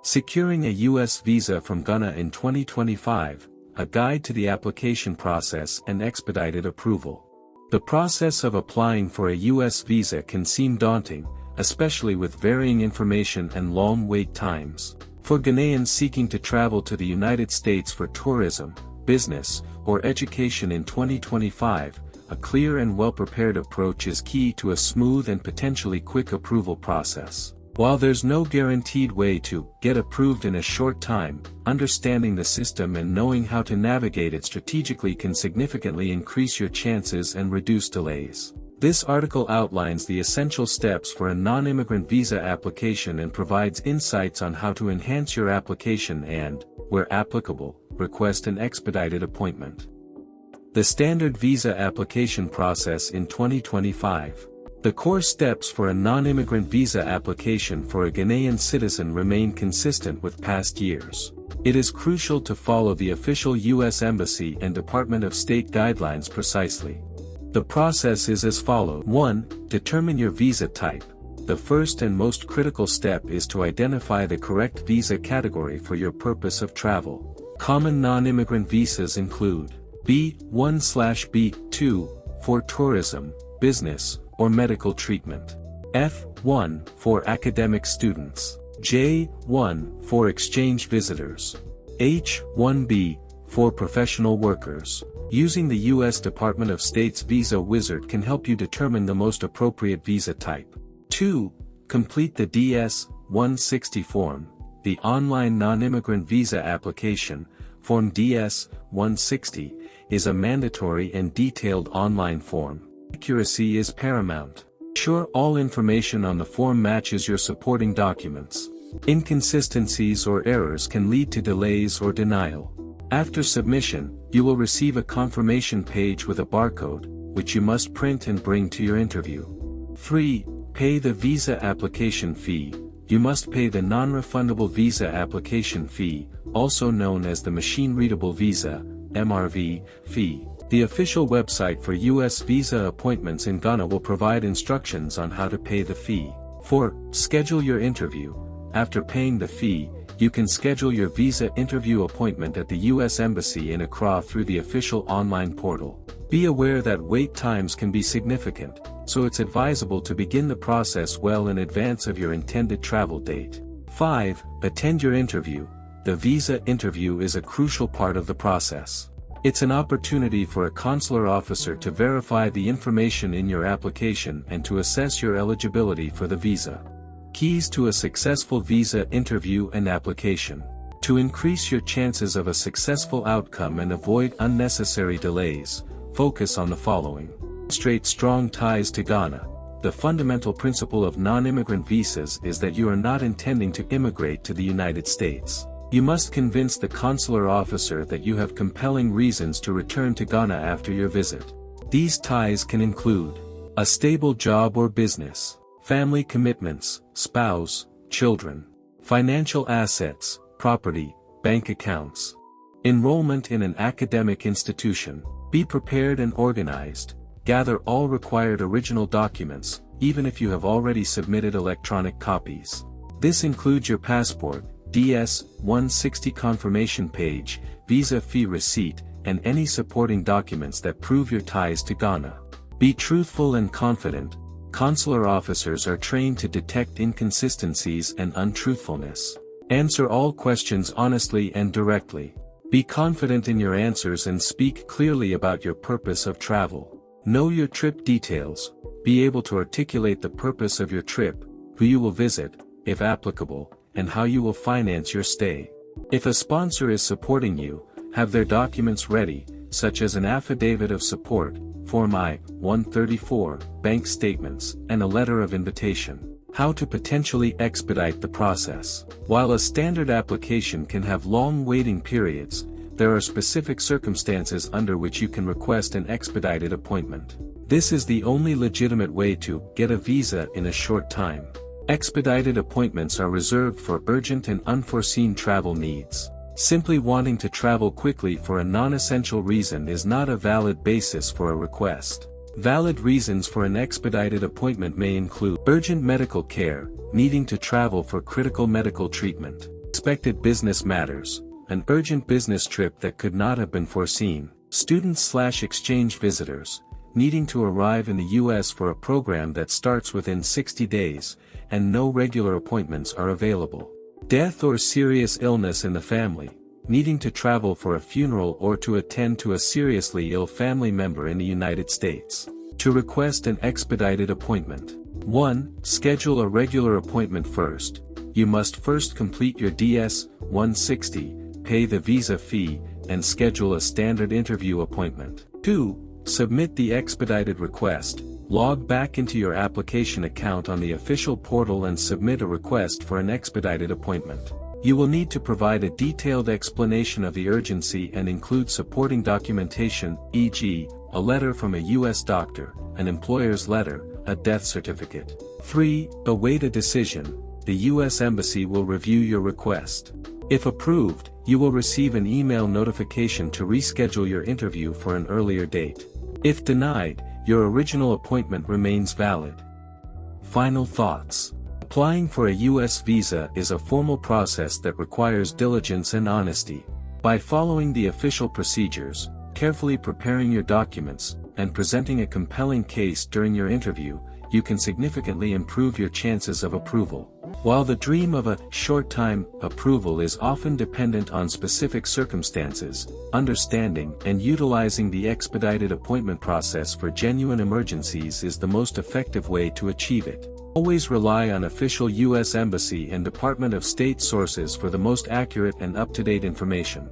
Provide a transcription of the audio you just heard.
Securing a U.S. visa from Ghana in 2025, a guide to the application process and expedited approval. The process of applying for a U.S. visa can seem daunting, especially with varying information and long wait times. For Ghanaians seeking to travel to the United States for tourism, business, or education in 2025, a clear and well-prepared approach is key to a smooth and potentially quick approval process. While there's no guaranteed way to get approved in a short time, understanding the system and knowing how to navigate it strategically can significantly increase your chances and reduce delays. This article outlines the essential steps for a non-immigrant visa application and provides insights on how to enhance your application and, where applicable, request an expedited appointment. The standard visa application process in 2025. The core steps for a non-immigrant visa application for a Ghanaian citizen remain consistent with past years. It is crucial to follow the official U.S. Embassy and Department of State guidelines precisely. The process is as follows. 1. Determine your visa type. The first and most critical step is to identify the correct visa category for your purpose of travel. Common non-immigrant visas include B1/B2 for tourism, business, or medical treatment. F1 for academic students. J1 for exchange visitors. H1B for professional workers. Using the U.S. Department of State's Visa Wizard can help you determine the most appropriate visa type. 2. Complete the DS-160 form, the online non-immigrant visa application. Form DS-160 is a mandatory and detailed online form. Accuracy is paramount. Ensure all information on the form matches your supporting documents. Inconsistencies or errors can lead to delays or denial. After submission, you will receive a confirmation page with a barcode, which you must print and bring to your interview. 3. Pay the visa application fee. You must pay the non-refundable visa application fee, also known as the machine-readable visa (MRV) fee. The official website for U.S. visa appointments in Ghana will provide instructions on how to pay the fee. 4. Schedule your interview. After paying the fee, you can schedule your visa interview appointment at the U.S. Embassy in Accra through the official online portal. Be aware that wait times can be significant, so it's advisable to begin the process well in advance of your intended travel date. 5. Attend your interview. The visa interview is a crucial part of the process. It's an opportunity for a consular officer to verify the information in your application and to assess your eligibility for the visa. Keys to a successful visa interview and application. To increase your chances of a successful outcome and avoid unnecessary delays, focus on the following. Demonstrate strong ties to Ghana. The fundamental principle of non-immigrant visas is that you are not intending to immigrate to the United States. You must convince the consular officer that you have compelling reasons to return to Ghana after your visit. These ties can include a stable job or business, family commitments, spouse, children, financial assets, property, bank accounts, enrollment in an academic institution. Be prepared and organized. Gather all required original documents, even if you have already submitted electronic copies. This includes your passport, DS-160 confirmation page, visa fee receipt, and any supporting documents that prove your ties to Ghana. Be truthful and confident. Consular officers are trained to detect inconsistencies and untruthfulness. Answer all questions honestly and directly. Be confident in your answers and speak clearly about your purpose of travel. Know your trip details. Be able to articulate the purpose of your trip, who you will visit, if applicable, and how you will finance your stay. If a sponsor is supporting you, have their documents ready, such as an affidavit of support, Form I-134, bank statements, and a letter of invitation. How to potentially expedite the process. While a standard application can have long waiting periods, there are specific circumstances under which you can request an expedited appointment. This is the only legitimate way to get a visa in a short time. Expedited appointments are reserved for urgent and unforeseen travel needs. Simply wanting to travel quickly for a non-essential reason is not a valid basis for a request. Valid reasons for an expedited appointment may include urgent medical care, needing to travel for critical medical treatment, unexpected business matters, an urgent business trip that could not have been foreseen. Students/exchange visitors, needing to arrive in the U.S. for a program that starts within 60 days, and no regular appointments are available. Death or serious illness in the family, needing to travel for a funeral or to attend to a seriously ill family member in the United States. To request an expedited appointment. 1. Schedule a regular appointment first. You must first complete your DS-160, pay the visa fee, and schedule a standard interview appointment. 2. Submit the expedited request. Log back into your application account on the official portal and submit a request for an expedited appointment. You will need to provide a detailed explanation of the urgency and include supporting documentation, e.g., a letter from a U.S. doctor, an employer's letter, a death certificate. 3. Await a decision. The U.S. Embassy will review your request. If approved, you will receive an email notification to reschedule your interview for an earlier date. If denied, your original appointment remains valid. Final thoughts. Applying for a U.S. visa is a formal process that requires diligence and honesty. By following the official procedures, carefully preparing your documents, and presenting a compelling case during your interview, you can significantly improve your chances of approval. While the dream of a short-time approval is often dependent on specific circumstances, understanding and utilizing the expedited appointment process for genuine emergencies is the most effective way to achieve it. Always rely on official U.S. Embassy and Department of State sources for the most accurate and up-to-date information.